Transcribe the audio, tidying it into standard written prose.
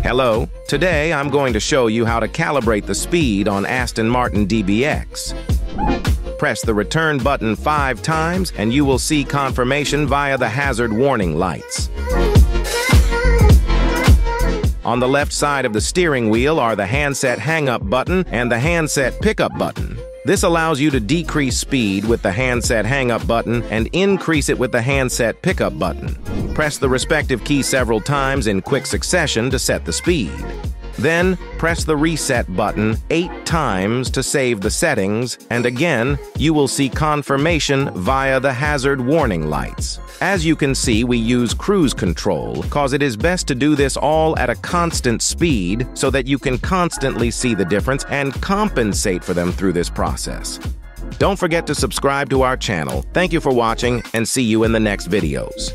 Hello, today I'm going to show you how to calibrate the speed on ASTON Martin DBX. Press the return button 5 times and you will see confirmation via the hazard warning lights. On the left side of the steering wheel are the handset hang-up button and the handset pickup button. This allows you to decrease speed with the handset hang-up button and increase it with the handset pickup button. Press the respective key several times in quick succession to set the speed. Then, press the reset button 8 times to save the settings, and again, you will see confirmation via the hazard warning lights. As you can see, we use cruise control, cause it is best to do this all at a constant speed so that you can constantly see the difference and compensate for them through this process. Don't forget to subscribe to our channel. Thank you for watching, and see you in the next videos.